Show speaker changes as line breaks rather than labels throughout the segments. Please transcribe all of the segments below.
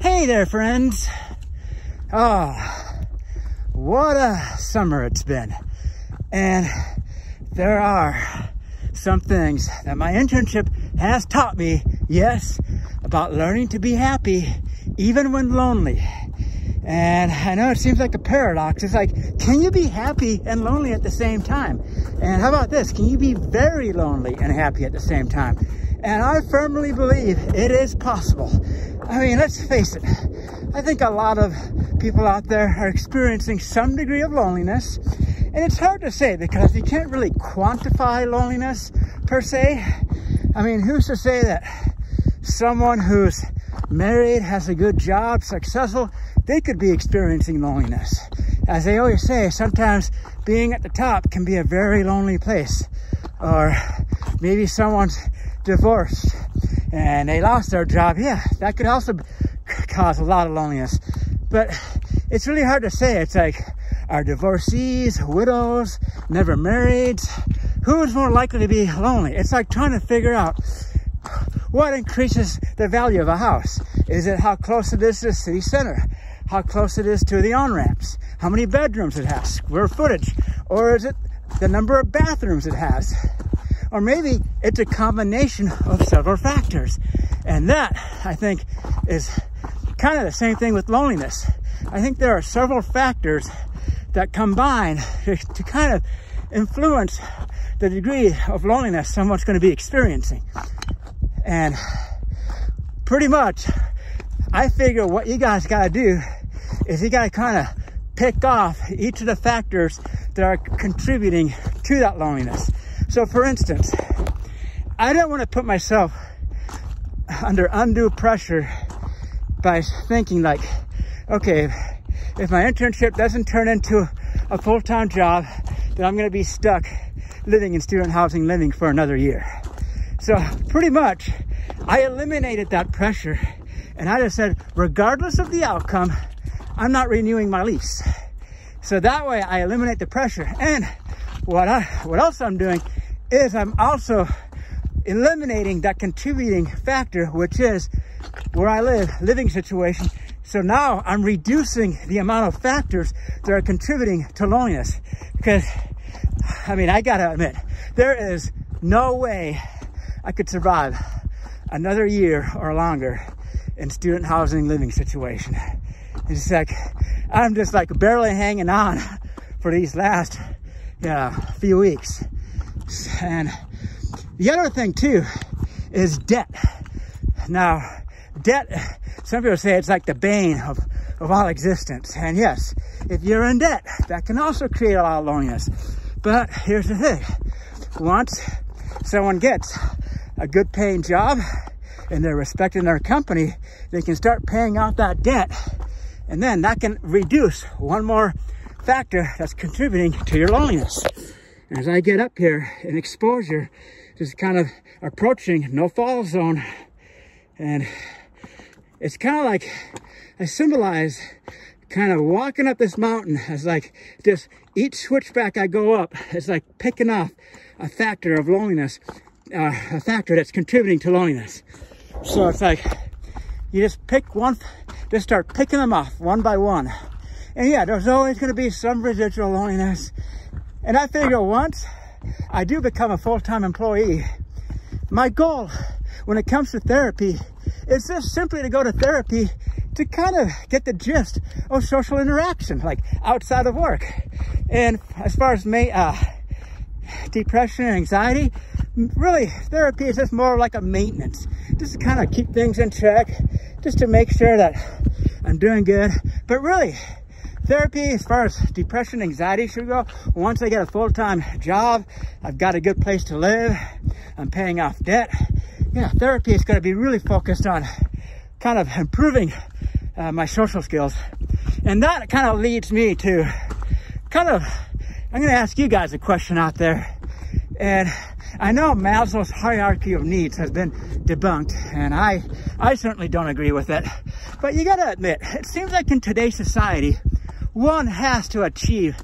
Hey there, friends. Oh, what a summer it's been. And there are some things that my internship has taught me, yes, about learning to be happy even when lonely. And I know it seems like a paradox. It's like, can you be happy and lonely at the same time? And how about this? Can you be very lonely and happy at the same time? And I firmly believe it is possible. I mean, let's face it. I think a lot of people out there are experiencing some degree of loneliness. And it's hard to say because you can't really quantify loneliness per se. I mean, who's to say that someone who's married, has a good job, successful, they could be experiencing loneliness. As they always say, sometimes being at the top can be a very lonely place. Or maybe someone's divorced and they lost their job. Yeah, that could also cause a lot of loneliness. But it's really hard to say. It's like, are divorcees, widows, never marrieds, who's more likely to be lonely? It's like trying to figure out what increases the value of a house. Is it how close it is to the city center? How close it is to the on-ramps? How many bedrooms it has, square footage? Or is it the number of bathrooms it has? Or maybe it's a combination of several factors. And that, I think, is kind of the same thing with loneliness. I think there are several factors that combine to kind of influence the degree of loneliness someone's going to be experiencing. And pretty much, I figure what you guys got to do is you got to kind of pick off each of the factors that are contributing to that loneliness. So for instance, I don't want to put myself under undue pressure by thinking like, okay, if my internship doesn't turn into a full-time job, then I'm going to be stuck living in student housing living for another year. So pretty much, I eliminated that pressure. And I just said, regardless of the outcome, I'm not renewing my lease. So that way I eliminate the pressure. And what else I'm doing is I'm also eliminating that contributing factor, which is where I live, living situation. So now I'm reducing the amount of factors that are contributing to loneliness. Because, I mean, I gotta admit, there is no way I could survive another year or longer in student housing living situation. It's like, I'm just like barely hanging on for these last few weeks. And the other thing too is debt. Now, debt, some people say it's like the bane of all existence. And yes, if you're in debt, that can also create a lot of loneliness. But here's the thing. Once someone gets a good paying job and they're respecting their company, they can start paying out that debt. And then that can reduce one more factor that's contributing to your loneliness. As I get up here in exposure, just kind of approaching no fall zone. And it's kind of like I symbolize kind of walking up this mountain as like just each switchback I go up, it's like picking off a factor of loneliness, a factor that's contributing to loneliness. So it's like you just pick one, just start picking them off one by one. And yeah, there's always going to be some residual loneliness. And I figure once I do become a full-time employee, my goal when it comes to therapy is just simply to go to therapy to kind of get the gist of social interaction, like outside of work. And as far as depression and anxiety, really therapy is just more like a maintenance, just to kind of keep things in check, just to make sure that I'm doing good. But really, therapy, as far as depression, anxiety should go, once I get a full-time job, I've got a good place to live, I'm paying off debt. Yeah, therapy is going to be really focused on kind of improving my social skills. And that kind of leads me to I'm going to ask you guys a question out there. And I know Maslow's hierarchy of needs has been debunked, and I certainly don't agree with it. But you got to admit, it seems like in today's society, one has to achieve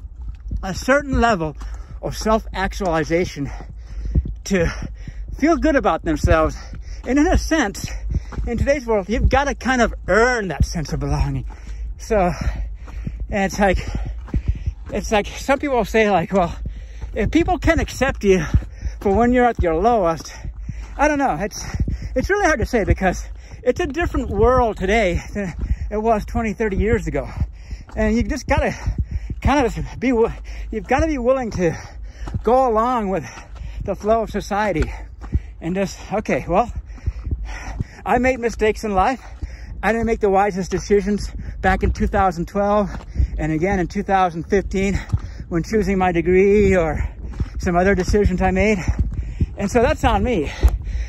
a certain level of self-actualization to feel good about themselves. And in a sense, in today's world, you've got to kind of earn that sense of belonging. So, and it's like some people will say like, well, if people can accept you for when you're at your lowest, I don't know. It's really hard to say because it's a different world today than it was 20, 30 years ago. And you just gotta kind of you've got to be willing to go along with the flow of society and just, okay, well, I made mistakes in life. I didn't make the wisest decisions back in 2012 and again in 2015 when choosing my degree or some other decisions I made. And so that's on me.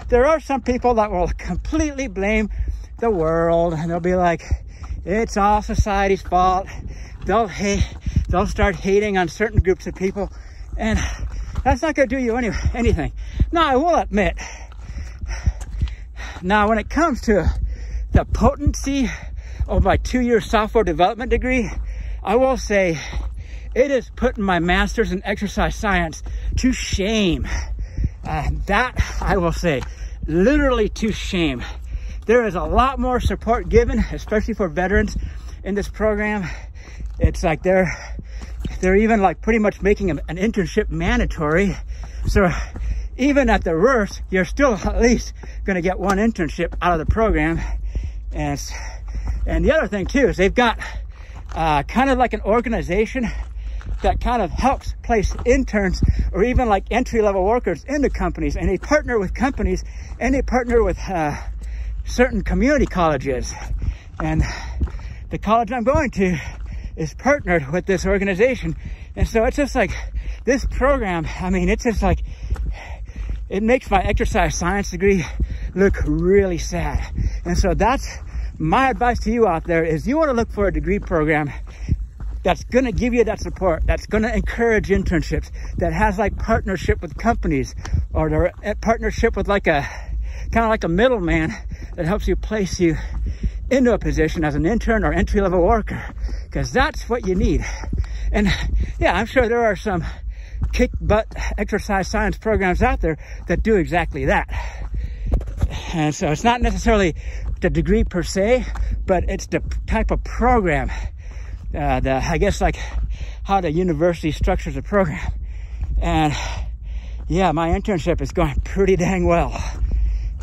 There are some people that will completely blame the world and they'll be like, it's all society's fault. They'll start hating on certain groups of people, and that's not going to do you anything. Now, I will admit, now when it comes to the potency of my 2-year software development degree, I will say it is putting my master's in exercise science to shame. That, I will say, literally to shame. There is a lot more support given, especially for veterans in this program. It's like they're even like pretty much making an internship mandatory. So even at the worst, you're still at least going to get one internship out of the program. And the other thing too is they've got kind of like an organization that kind of helps place interns or even like entry-level workers into companies, and they partner with companies and they partner with certain community colleges. And the college I'm going to is partnered with this organization. And so it's just like this program, I mean, it's just like, it makes my exercise science degree look really sad. And so that's my advice to you out there is you want to look for a degree program that's going to give you that support, that's going to encourage internships, that has like partnership with companies or a partnership with like a kind of like a middleman that helps you place you into a position as an intern or entry-level worker, because that's what you need. And yeah, I'm sure there are some kick-butt exercise science programs out there that do exactly that. And so it's not necessarily the degree per se, but it's the type of program, I guess like how the university structures a program. And yeah, my internship is going pretty dang well.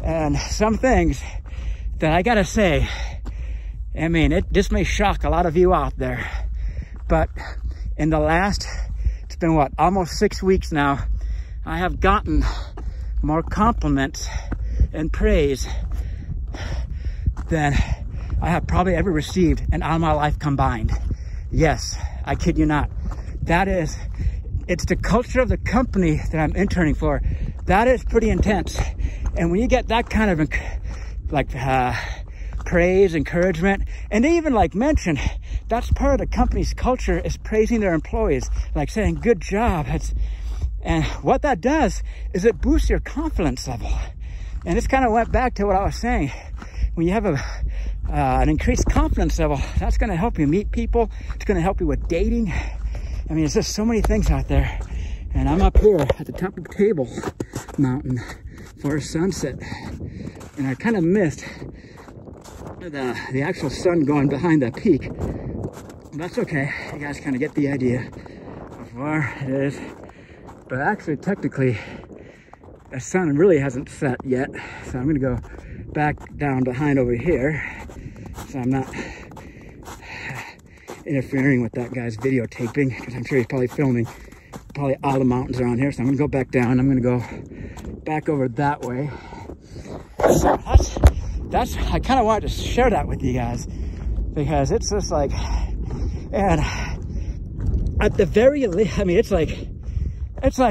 And some things that I gotta say, I mean, this may shock a lot of you out there, but in the last, it's been what, almost 6 weeks now, I have gotten more compliments and praise than I have probably ever received in all my life combined. Yes, I kid you not. It's the culture of the company that I'm interning for. That is pretty intense. And when you get that kind of like praise, encouragement, and they even like mention that's part of the company's culture is praising their employees, like saying good job. And what that does is it boosts your confidence level. And this kind of went back to what I was saying. When you have an increased confidence level, that's going to help you meet people. It's going to help you with dating. I mean, there's just so many things out there. And I'm up here at the top of Table Mountain for a sunset. And I kind of missed the actual sun going behind that peak. That's okay. You guys kind of get the idea of where it is. But actually, technically, the sun really hasn't set yet. So I'm going to go back down behind over here. So I'm not interfering with that guy's videotaping, because I'm sure he's probably filming probably all the mountains around here. So I'm going to go back down. I'm going to go back over that way. So that's I kind of wanted to share that with you guys, because it's just like, and at the very least, I mean, it's like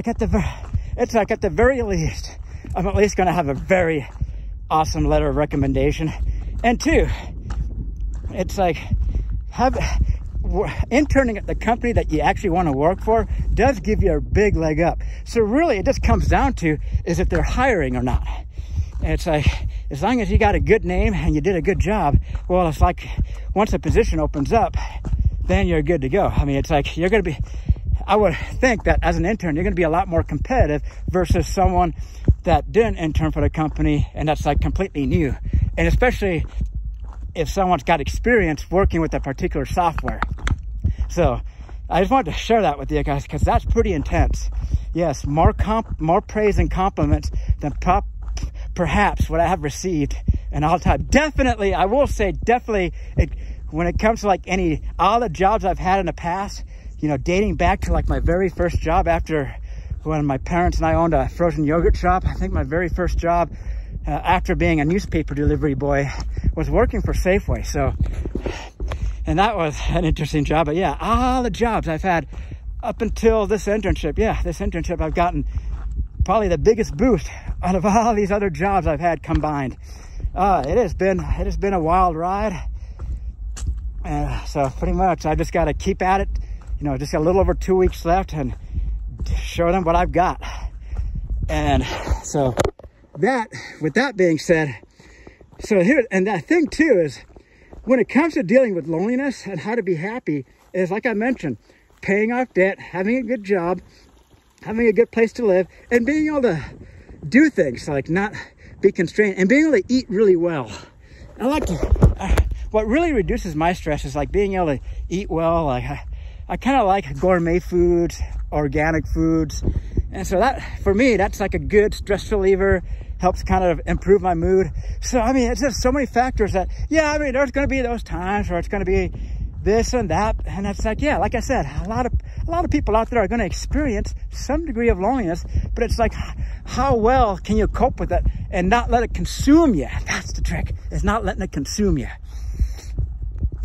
at the very least, I'm at least going to have a very awesome letter of recommendation. And two, it's like interning at the company that you actually want to work for does give you a big leg up. So really, it just comes down to is if they're hiring or not. And it's like, as long as you got a good name and you did a good job, well, it's like once a position opens up, then you're good to go. I mean, it's like you're going to be, I would think that as an intern, you're going to be a lot more competitive versus someone that didn't intern for the company and that's like completely new and especially if someone's got experience working with a particular software. So I just wanted to share that with you guys, because that's pretty intense. Yes, more praise and compliments than perhaps what I have received in all time. Definitely, I will say, definitely, when it comes to like all the jobs I've had in the past, you know, dating back to like my very first job after when my parents and I owned a frozen yogurt shop. I think my very first job after being a newspaper delivery boy was working for Safeway. So, and that was an interesting job. But yeah, all the jobs I've had up until this internship, I've gotten probably the biggest boost out of all these other jobs I've had combined. It has been a wild ride. So pretty much I just got to keep at it. You know, just got a little over 2 weeks left and show them what I've got. And so with that being said, so here, and that thing too is, when it comes to dealing with loneliness and how to be happy, is like I mentioned, paying off debt, having a good job, having a good place to live, and being able to do things like not be constrained, and being able to eat really well. I like to, what really reduces my stress is like being able to eat well. Like I kind of like gourmet foods, organic foods. And so that, for me, that's like a good stress reliever, helps kind of improve my mood. So, I mean, it's just so many factors that, yeah, I mean, there's going to be those times where it's going to be this and that. And it's like, yeah, like I said, a lot of people out there are going to experience some degree of loneliness, but it's like, how well can you cope with it and not let it consume you? That's the trick, is not letting it consume you.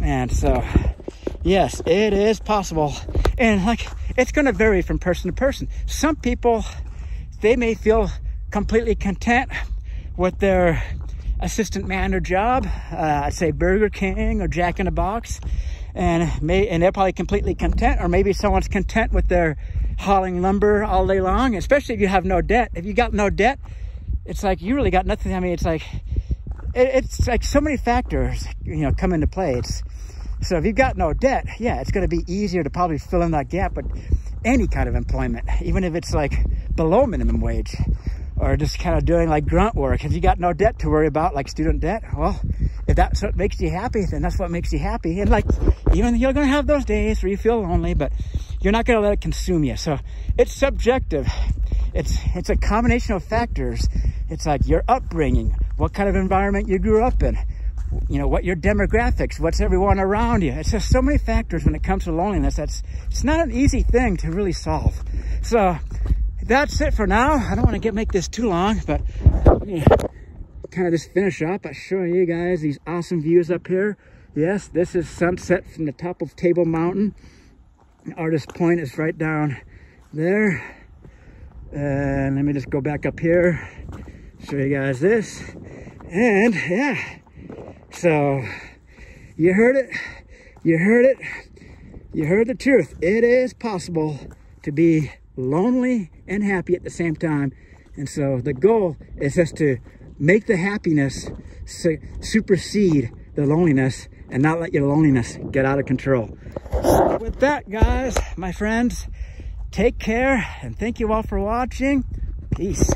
And so, yes, it is possible. And like, it's going to vary from person to person. Some people, they may feel completely content with their assistant manager job, I'd say Burger King or Jack in the Box, and they're probably completely content. Or maybe someone's content with their hauling lumber all day long, especially if you have no debt. If you got no debt, it's like you really got nothing. I mean, it's like so many factors, you know, come into play. So if you've got no debt, yeah, it's going to be easier to probably fill in that gap with any kind of employment, even if it's like below minimum wage, or just kind of doing like grunt work. If you got no debt to worry about, like student debt, well, if that's what makes you happy, then that's what makes you happy. And like, even you're going to have those days where you feel lonely, but you're not going to let it consume you. So it's subjective. It's a combination of factors. It's like your upbringing, what kind of environment you grew up in, you know, what your demographics, what's everyone around you. It's just so many factors when it comes to loneliness. It's not an easy thing to really solve. So that's it for now. I don't want to make this too long, but kind of just finish up by showing you guys these awesome views up here. Yes, this is sunset from the top of Table Mountain. Artist Point is right down there. And let me just go back up here, show you guys this. And yeah, so you heard it, you heard the truth. It is possible to be lonely and happy at the same time. And so the goal is just to make the happiness supersede the loneliness and not let your loneliness get out of control. So with that, guys, my friends, take care, and thank you all for watching. Peace.